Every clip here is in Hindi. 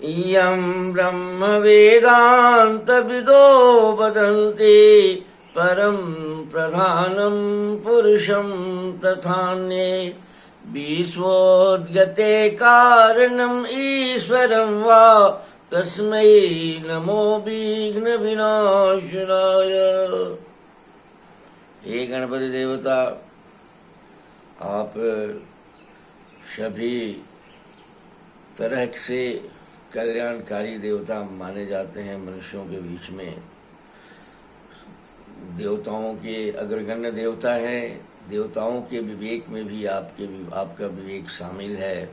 इयं ब्रह्म वेदांत विदो वदन्ति परम प्रधानम पुरुषम तथान्ये विश्वोद्गते कारणम ईश्वरं वा तस्मै नमो विघ्न विनाशनाय। हे गणपति देवता, आप सभी तरह से कल्याणकारी देवता माने जाते हैं। मनुष्यों के बीच में देवताओं के अग्रगण्य देवता हैं। देवताओं के विवेक में भी आपका विवेक शामिल है।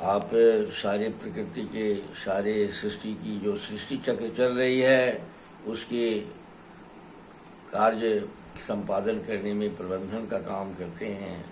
आप सारे प्रकृति के सारे सृष्टि की जो सृष्टि चक्र चल रही है उसके कार्य संपादन करने में प्रबंधन का काम करते हैं।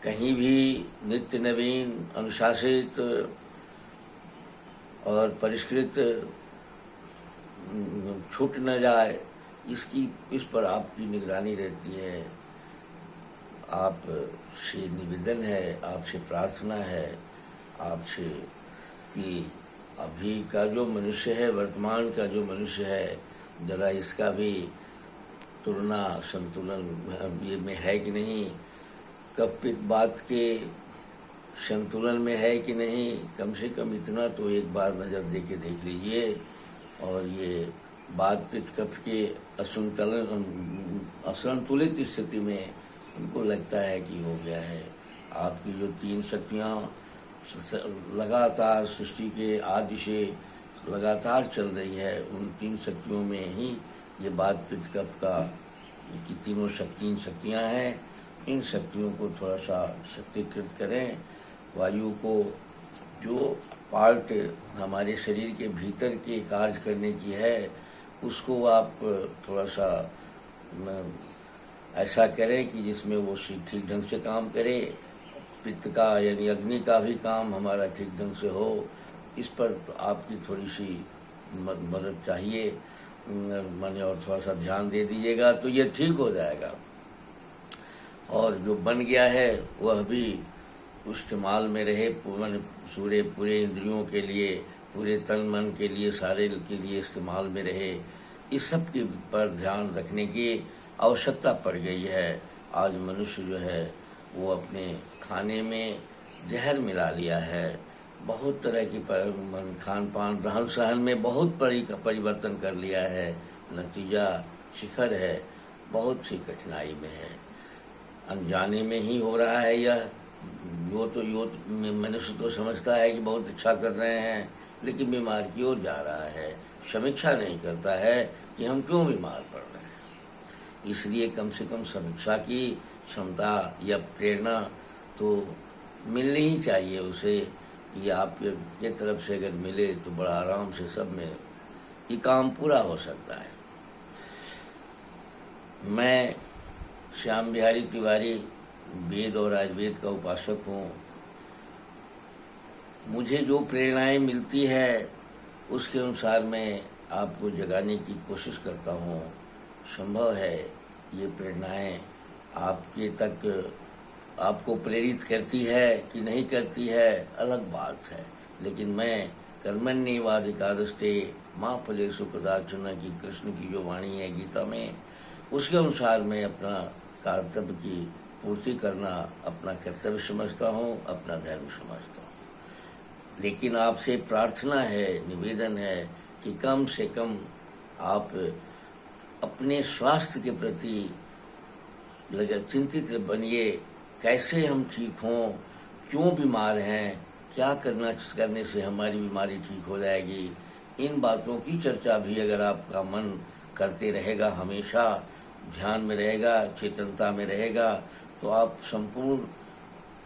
कहीं भी नित्य नवीन अनुशासित और परिष्कृत छूट न जाए इस पर आपकी निगरानी रहती है। आप से निवेदन है, आपसे प्रार्थना है आपसे कि अभी का जो मनुष्य है, वर्तमान का जो मनुष्य है, जरा इसका भी तुलना संतुलन ये में है कि नहीं, कपित बात के संतुलन में है कि नहीं, कम से कम इतना तो एक बार नज़र दे के देख लीजिए। और ये बात पित्त कफ के असंतुलित स्थिति में उनको लगता है कि हो गया है। आपकी जो 3 शक्तियाँ लगातार सृष्टि के आदि से लगातार चल रही है, उन 3 शक्तियों में ही ये बात पित्त कफ का की 3 शक्तियाँ हैं। इन शक्तियों को थोड़ा सा शक्तिकृत करें। वायु को जो पार्ट हमारे शरीर के भीतर के कार्य करने की है उसको आप थोड़ा सा ऐसा करें कि जिसमें वो ठीक ढंग से काम करे। पित्त का यानी अग्नि का भी काम हमारा ठीक ढंग से हो, इस पर आपकी थोड़ी सी मदद चाहिए माने, और थोड़ा सा ध्यान दे दीजिएगा तो ये ठीक हो जाएगा। और जो बन गया है वह भी इस्तेमाल में रहे, पूरे इंद्रियों के लिए, पूरे तन मन के लिए, सारे के लिए इस्तेमाल में रहे। इस सब के पर ध्यान रखने की आवश्यकता पड़ गई है। आज मनुष्य जो है वो अपने खाने में जहर मिला लिया है। बहुत तरह की खान पान रहन सहन में बहुत परिवर्तन कर लिया है। नतीजा शिखर है, बहुत सी कठिनाई में है। अनजाने में ही हो रहा है यह। मनुष्य तो समझता है कि बहुत अच्छा कर रहे हैं, लेकिन बीमार की ओर जा रहा है। समीक्षा नहीं करता है कि हम क्यों बीमार पड़ रहे हैं। इसलिए कम से कम समीक्षा की क्षमता या प्रेरणा तो मिलनी ही चाहिए उसे। ये आपके तरफ से अगर मिले तो बड़ा आराम से सब में ये काम पूरा हो सकता है। मैं श्याम बिहारी तिवारी वेद और आयुर्वेद का उपासक हूँ। मुझे जो प्रेरणाएं मिलती है उसके अनुसार मैं आपको जगाने की कोशिश करता हूँ। संभव है ये प्रेरणाएं आपके तक आपको प्रेरित करती है कि नहीं करती है अलग बात है, लेकिन मैं कर्मण्येवाधिकारस्ते मां फलेषु कदाचन की कृष्ण की जो वाणी है गीता में, उसके अनुसार मैं अपना कर्तव्य की पूर्ति करना अपना कर्तव्य समझता हूँ, अपना धर्म समझता हूँ। लेकिन आपसे प्रार्थना है, निवेदन है कि कम से कम आप अपने स्वास्थ्य के प्रति चिंतित बनिए। कैसे हम ठीक हों, क्यों बीमार हैं, क्या करने से हमारी बीमारी ठीक हो जाएगी। इन बातों की चर्चा भी अगर आपका मन करते रहेगा, हमेशा ध्यान में रहेगा, चेतनता में रहेगा, तो आप संपूर्ण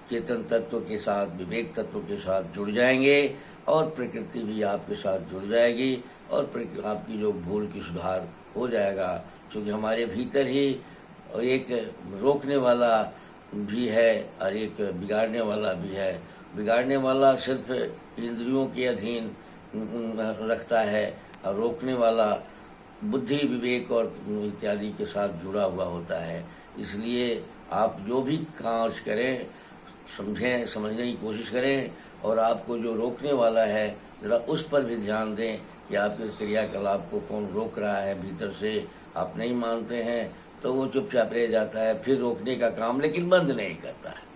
चेतन तत्व के साथ, विवेक तत्व के साथ जुड़ जाएंगे और प्रकृति भी आपके साथ जुड़ जाएगी और आपकी जो भूल की सुधार हो जाएगा। क्योंकि हमारे भीतर ही एक रोकने वाला भी है और एक बिगाड़ने वाला भी है। बिगाड़ने वाला सिर्फ इंद्रियों के अधीन रखता है और रोकने वाला बुद्धि, विवेक और इत्यादि के साथ जुड़ा हुआ होता है। इसलिए आप जो भी कार्य करें, समझने की कोशिश करें और आपको जो रोकने वाला है ज़रा उस पर भी ध्यान दें कि आपके क्रियाकलाप को कौन रोक रहा है भीतर से। आप नहीं मानते हैं तो वो चुपचाप रह जाता है, फिर रोकने का काम लेकिन बंद नहीं करता है।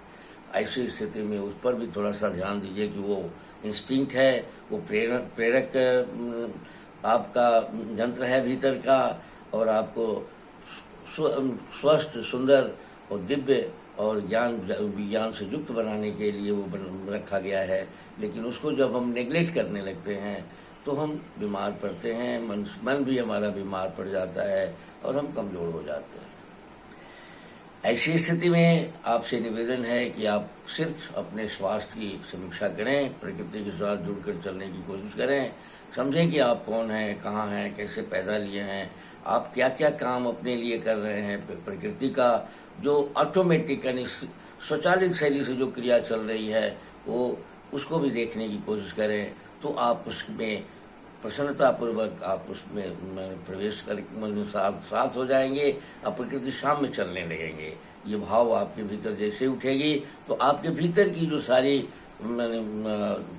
ऐसी स्थिति में उस पर भी थोड़ा सा ध्यान दीजिए कि वो इंस्टिंक्ट है, वो प्रेरक आपका यंत्र है भीतर का, और आपको स्वस्थ, सुंदर और दिव्य और विज्ञान से युक्त बनाने के लिए वो रखा गया है। लेकिन उसको जब हम नेग्लेक्ट करने लगते हैं तो हम बीमार पड़ते हैं, मन भी हमारा बीमार पड़ जाता है और हम कमज़ोर हो जाते हैं। ऐसी स्थिति में आपसे निवेदन है कि आप सिर्फ अपने स्वास्थ्य की समीक्षा करें, प्रकृति के साथ जुड़कर चलने की कोशिश करें, समझें कि आप कौन हैं, कहाँ हैं, कैसे पैदा लिए हैं, आप क्या क्या काम अपने लिए कर रहे हैं। प्रकृति का जो ऑटोमेटिक यानी स्वचालित शैली से जो क्रिया चल रही है वो उसको भी देखने की कोशिश करें, तो आप उसमें प्रसन्नतापूर्वक आप उसमें प्रवेश कर साथ हो जाएंगे और प्रकृति शाम में चलने लगेंगे। ये भाव आपके भीतर जैसे उठेगी तो आपके भीतर की जो सारी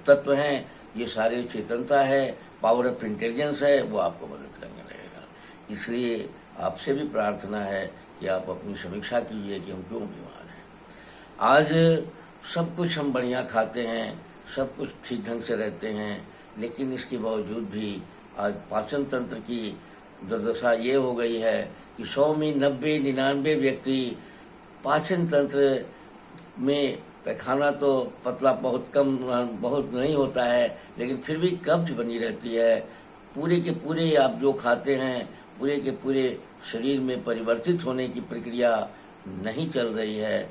तत्व हैं, ये सारे चेतनता है, पावर ऑफ इंटेलिजेंस है, वो आपको मदद करने लगेगा। इसलिए आपसे भी प्रार्थना है कि आप अपनी समीक्षा कीजिए कि हम क्यों बीमार हैं। आज सब कुछ हम बढ़िया खाते हैं, सब कुछ ठीक ढंग से रहते हैं, लेकिन इसके बावजूद भी आज पाचन तंत्र की दुर्दशा ये हो गई है कि 100 में 90-99 व्यक्ति पाचन तंत्र में पैखाना तो पतला बहुत नहीं होता है, लेकिन फिर भी कब्ज बनी रहती है। पूरे के पूरे आप जो खाते हैं पूरे के पूरे शरीर में परिवर्तित होने की प्रक्रिया नहीं चल रही है।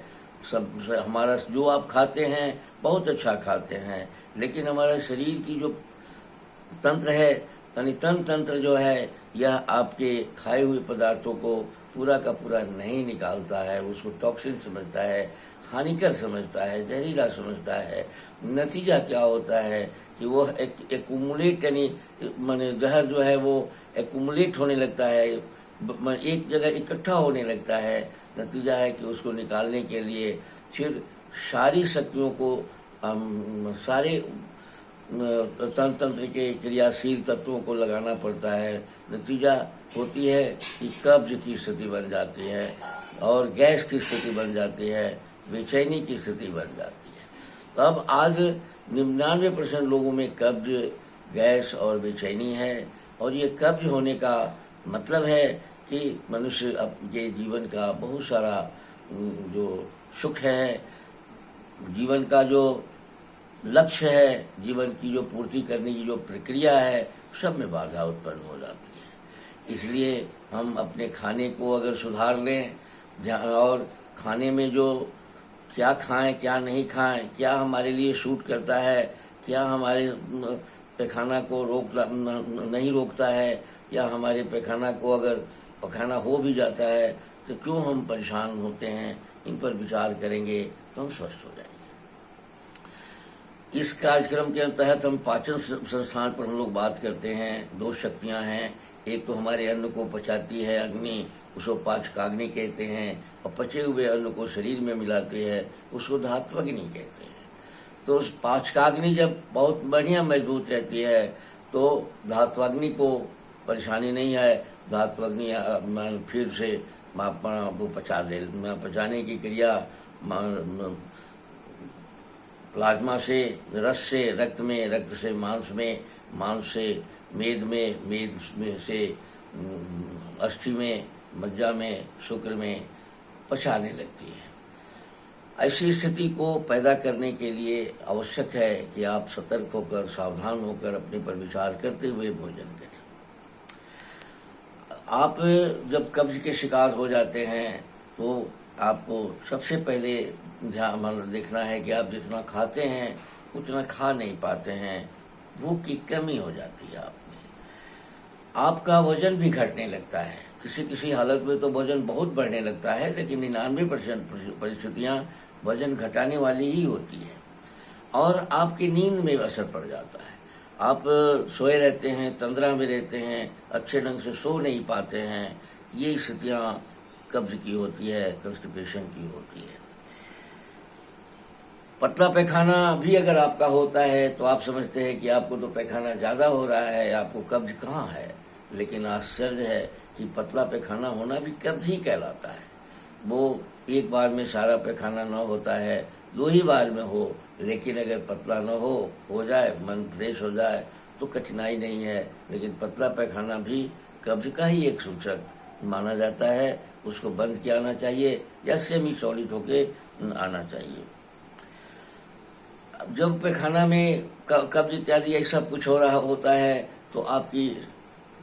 सब हमारा जो आप खाते हैं बहुत अच्छा खाते हैं, लेकिन हमारा शरीर की जो तंत्र है यानी तंत्र जो है, यह आपके खाए हुए पदार्थों को पूरा का पूरा नहीं निकालता है, उसको टॉक्सिन समझता है, हानिकर समझता है, जहरीला समझता है। नतीजा क्या होता है कि वो एक्यूमुलेट यानी माने जहर जो है वो एक्यूमुलेट होने लगता है, एक जगह इकट्ठा होने लगता है। नतीजा है कि उसको निकालने के लिए फिर सारी शक्तियों को सारे तंत्र के क्रियाशील तत्वों को लगाना पड़ता है। नतीजा होती है कि कब्ज की स्थिति बन जाती है और गैस की स्थिति बन जाती है, बेचैनी की स्थिति बन जाती है। तो अब आज 99% लोगों में कब्ज, गैस और बेचैनी है, और ये कब्ज होने का मतलब है कि मनुष्य अपने जीवन का बहुत सारा जो सुख है, जीवन का जो लक्ष्य है, जीवन की जो पूर्ति करने की जो प्रक्रिया है, सब में बाधा उत्पन्न हो जाती है। इसलिए हम अपने खाने को अगर सुधार लें और खाने में जो क्या खाएं क्या नहीं खाएं, क्या हमारे लिए सूट करता है, क्या हमारे पैखाना को नहीं रोकता है, या हमारे पैखाना को अगर पखाना हो भी जाता है तो क्यों हम परेशान होते हैं, इन पर विचार करेंगे तो हम स्वस्थ हो जाएंगे। इस कार्यक्रम के तहत हम पाचन संस्थान पर हम लोग बात करते हैं। 2 शक्तियां हैं, एक तो हमारे अन्न को पचाती है अग्नि, उसको पाचकाग्नि कहते हैं, और पचे हुए अन्न को शरीर में मिलाते हैं, उसको धात्वाग्नि कहते हैं। तो उस पाचकाग्नि जब बहुत बढ़िया मजबूत रहती है तो धात्वाग्नि को परेशानी नहीं है। धात्वाग्नि फिर से वो पचाने की क्रिया प्लाज्मा से रस से रक्त में, रक्त से मांस में, मांस से मेद में, मेद में से अस्थि में, मज्जा में, शुक्र में पचाने लगती है। ऐसी स्थिति को पैदा करने के लिए आवश्यक है कि आप सतर्क होकर, सावधान होकर अपने पर विचार करते हुए भोजन करें। आप जब कब्ज के शिकार हो जाते हैं तो आपको सबसे पहले ध्यान देखना है कि आप जितना खाते हैं उतना खा नहीं पाते हैं, भूख की कमी हो जाती है आप में, आपका वजन भी घटने लगता है। किसी हालत में तो वजन बहुत बढ़ने लगता है, लेकिन 99% परिस्थितियाँ वजन घटाने वाली ही होती है, और आपकी नींद में असर पड़ जाता है। आप सोए रहते हैं, तंद्रा में रहते हैं, अच्छे ढंग से सो नहीं पाते हैं। ये स्थितियाँ कब्ज की होती है, कॉन्स्टिपेशन की होती है। पतला पैखाना भी अगर आपका होता है तो आप समझते हैं कि आपको तो पैखाना ज़्यादा हो रहा है, आपको कब्ज कहाँ है। लेकिन आश्चर्य है कि पतला पैखाना होना भी कब्ज ही कहलाता है। वो एक बार में सारा पैखाना न होता है, 2 ही बार में हो। लेकिन अगर पतला न हो जाए, मन फ्रेश हो जाए तो कठिनाई नहीं है। लेकिन पतला पैखाना भी कब्ज का ही एक सूचक माना जाता है। उसको बंद किया आना चाहिए या सेमी सॉलिड होके आना चाहिए। जब पैखाना में कब्ज इत्यादि ये सब कुछ हो रहा होता है तो आपकी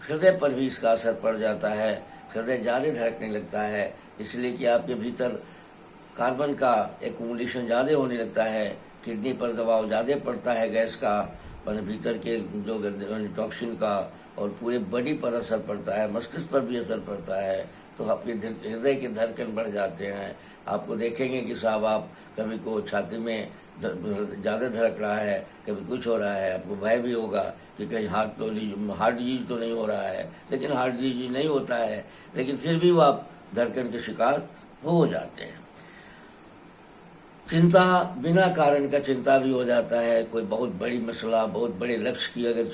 हृदय पर भी इसका असर पड़ जाता है। हृदय ज़्यादा धड़कने लगता है, इसलिए कि आपके भीतर कार्बन का एक्यूमुलेशन ज़्यादा होने लगता है। किडनी पर दबाव ज़्यादा पड़ता है गैस का, मैंने भीतर के जो टॉक्सिन का, और पूरे बॉडी पर असर पड़ता है, मस्तिष्क पर भी असर पड़ता है। तो आपके हृदय के धड़कन बढ़ जाते हैं। आपको देखेंगे कि साहब आप कभी को छाती में ज़्यादा धड़क रहा है, कभी कुछ हो रहा है, आपको भय भी होगा कि कहीं हार्ट डिजीज तो नहीं हो रहा है। लेकिन हार्ट डिजीज नहीं होता है, लेकिन फिर भी वो आप धड़कन के शिकार हो जाते हैं। चिंता, बिना कारण का चिंता भी हो जाता है। कोई बहुत बड़ी मसला, बहुत बड़े लक्ष्य की अगर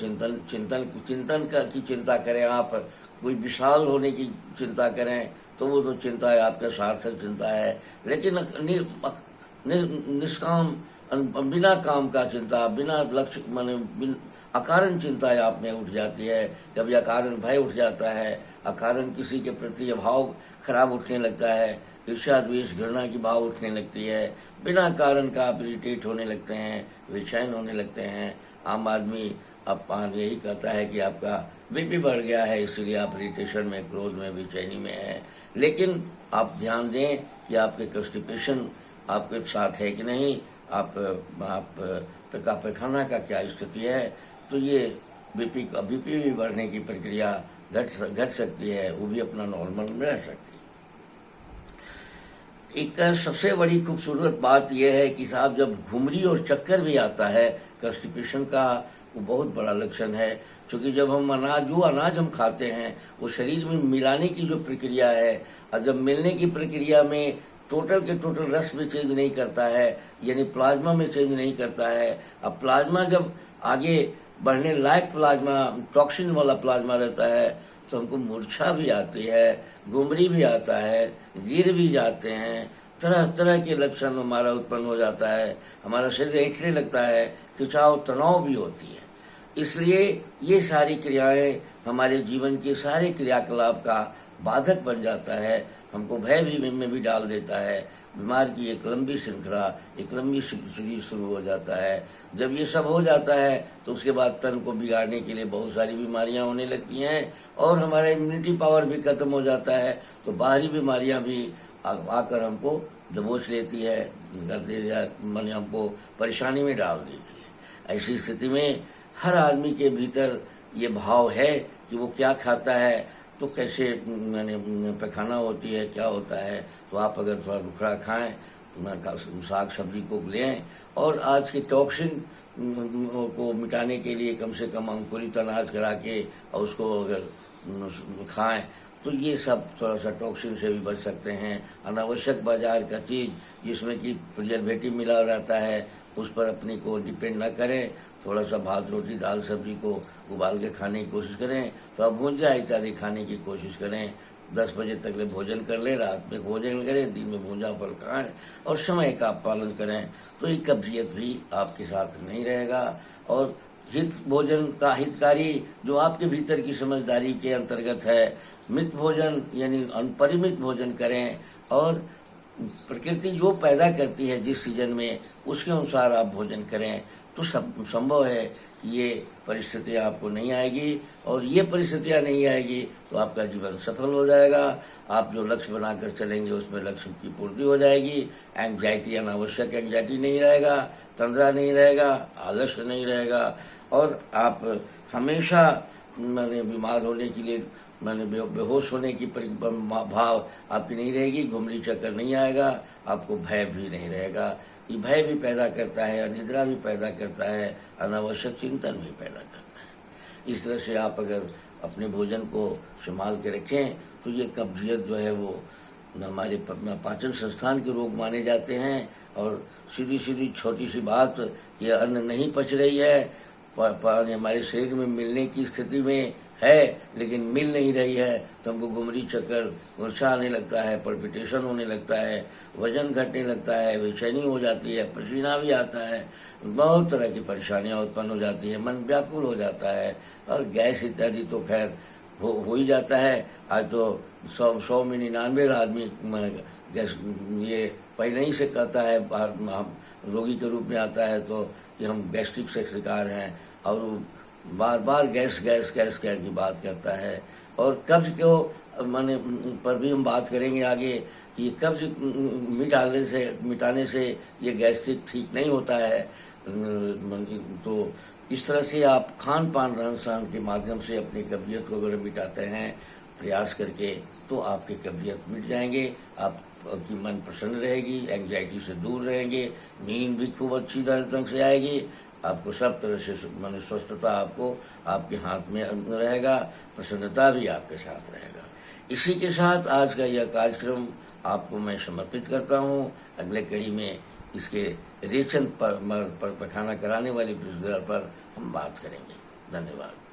की चिंता करें आप, कोई विशाल होने की चिंता करें तो वो तो चिंता है, आपका सार्थक चिंता है। लेकिन निष्काम, बिना काम का चिंता, बिना लक्ष्य माने अकारण चिंता आप में उठ जाती है। कभी अकारण भय उठ जाता है, अकारण किसी के प्रति भाव खराब उठने लगता है, ईर्ष्या द्वेष घृणा की भाव उठने लगती है। बिना कारण का आप इरिटेट होने लगते हैं, बेचैन होने लगते हैं। आम आदमी अब यही कहता है कि आपका बीपी बढ़ गया है, इसलिए आप इरिटेशन में, क्रोध में, बेचैनी में हैं। लेकिन आप ध्यान दें कि आपके कॉन्स्टिपेशन आपके साथ है कि नहीं, आप पैखाना का क्या स्थिति है। तो ये बीपी भी बढ़ने की प्रक्रिया घट सकती है, वो भी अपना नॉर्मल में रह सकती है। एक सबसे बड़ी खूबसूरत बात यह है कि साहब जब घुमरी और चक्कर भी आता है, कॉन्स्टिपेशन का वो बहुत बड़ा लक्षण है। क्योंकि जब हम अनाज हम खाते हैं वो शरीर में मिलाने की जो प्रक्रिया है, और जब मिलने की प्रक्रिया में टोटल के टोटल रस में चेंज नहीं करता है, यानी प्लाज्मा में चेंज नहीं करता है। अब प्लाज्मा जब आगे बढ़ने लायक प्लाज्मा, टॉक्सिन वाला प्लाज्मा रहता है, तो हमको मूर्छा भी आती है, गुमरी भी आता है, गिर भी जाते हैं, तरह तरह के लक्षण हमारा उत्पन्न हो जाता है। हमारा शरीर ऐंठने लगता है, खिंचाव तनाव भी होती है। इसलिए ये सारी क्रियाएं हमारे जीवन के सारे क्रियाकलाप का बाधक बन जाता है, हमको भय भी में भी डाल देता है। बीमार की एक लंबी श्रृंखला, एक लंबी सीरीज शुरू हो जाता है। जब ये सब हो जाता है तो उसके बाद तन को बिगाड़ने के लिए बहुत सारी बीमारियां होने लगती हैं, और हमारा इम्यूनिटी पावर भी खत्म हो जाता है। तो बाहरी बीमारियां भी आकर हमको दबोच लेती है, माने हमको परेशानी में डाल देती है। ऐसी स्थिति में हर आदमी के भीतर ये भाव है कि वो क्या खाता है, तो कैसे मैंने पैखाना होती है, क्या होता है। तो आप अगर थोड़ा रुखड़ा खाएं, साग सब्जी को लें, और आज के टॉक्सिन को मिटाने के लिए कम से कम अंकुरित अनाज करा के और उसको अगर खाएं तो ये सब थोड़ा सा टॉक्सिन से भी बच सकते हैं। अनावश्यक बाजार का चीज़ जिसमें कि प्रिजर्वेटिव मिला रहता है, उस पर अपनी को डिपेंड न करें। थोड़ा सा भात रोटी दाल सब्जी को उबाल के खाने की कोशिश करें, तो आप भुंजा इत्यादि खाने की कोशिश करें। 10 बजे तक ले भोजन कर ले, रात में भोजन करें, दिन में भुंजा पर खाएं, और समय का पालन करें। तो ये कब्जियत भी आपके साथ नहीं रहेगा। और हित भोजन का हितकारी जो आपके भीतर की समझदारी के अंतर्गत है, मित भोजन यानी अपरिमित भोजन करें, और प्रकृति जो पैदा करती है जिस सीजन में, उसके अनुसार आप भोजन करें। तो सब संभव है कि ये परिस्थितियाँ आपको नहीं आएगी, और ये परिस्थितियाँ नहीं आएगी तो आपका जीवन सफल हो जाएगा। आप जो लक्ष्य बनाकर चलेंगे उसमें लक्ष्य की पूर्ति हो जाएगी। एंग्जाइटी, अनावश्यक एंग्जाइटी नहीं रहेगा, तंद्रा नहीं रहेगा, आलस्य नहीं रहेगा, और आप हमेशा मैंने बीमार होने के लिए, मैंने बेहोश होने की भाव आपकी नहीं रहेगी। घुमरी चक्कर नहीं आएगा, आपको भय भी नहीं रहेगा। ये भय भी पैदा करता है, अनिद्रा भी पैदा करता है, अनावश्यक चिंतन भी पैदा करता है। इस तरह से आप अगर अपने भोजन को संभाल के रखें तो ये कब्जियत जो है वो हमारे पाचन संस्थान के रोग माने जाते हैं, और सीधी सीधी छोटी सी बात, ये अन्न नहीं पच रही है, पानी हमारे शरीर में मिलने की स्थिति में है लेकिन मिल नहीं रही है, तो हमको गुमरी चक्कर, गुस्सा आने लगता है, पल्पिटेशन होने लगता है, वजन घटने लगता है, बेचैनी हो जाती है, पसीना भी आता है, बहुत तरह की परेशानियां उत्पन्न हो जाती है, मन व्याकुल हो जाता है, और गैस इत्यादि तो खैर हो ही जाता है। आज तो 100 में 99 आदमी गैस ये पहले ही से कहता है, हम रोगी के रूप में आता है तो कि हम गैस्ट्रिक से शिकार हैं, और बार बार गैस गैस गैस गैस की बात करता है। और कब्ज को माने पर भी हम बात करेंगे आगे कि ये कब्ज मिटाने से ये गैस्ट्रिक ठीक नहीं होता है। तो इस तरह से आप खान पान रहन सहन के माध्यम से अपनी कब्जियत को अगर मिटाते हैं प्रयास करके, तो आपकी कब्जियत मिट जाएंगे, आपकी मन प्रसन्न रहेगी, एंग्जाइटी से दूर रहेंगे, नींद भी खूब अच्छी ढंग से आएगी, आपको सब तरह से माने स्वस्थता आपको आपके हाथ में रहेगा, प्रसन्नता भी आपके साथ रहेगा। इसी के साथ आज का यह कार्यक्रम आपको मैं समर्पित करता हूँ। अगले कड़ी में इसके रेचन पर पखाना कराने वाली प्रक्रिया पर हम बात करेंगे। धन्यवाद।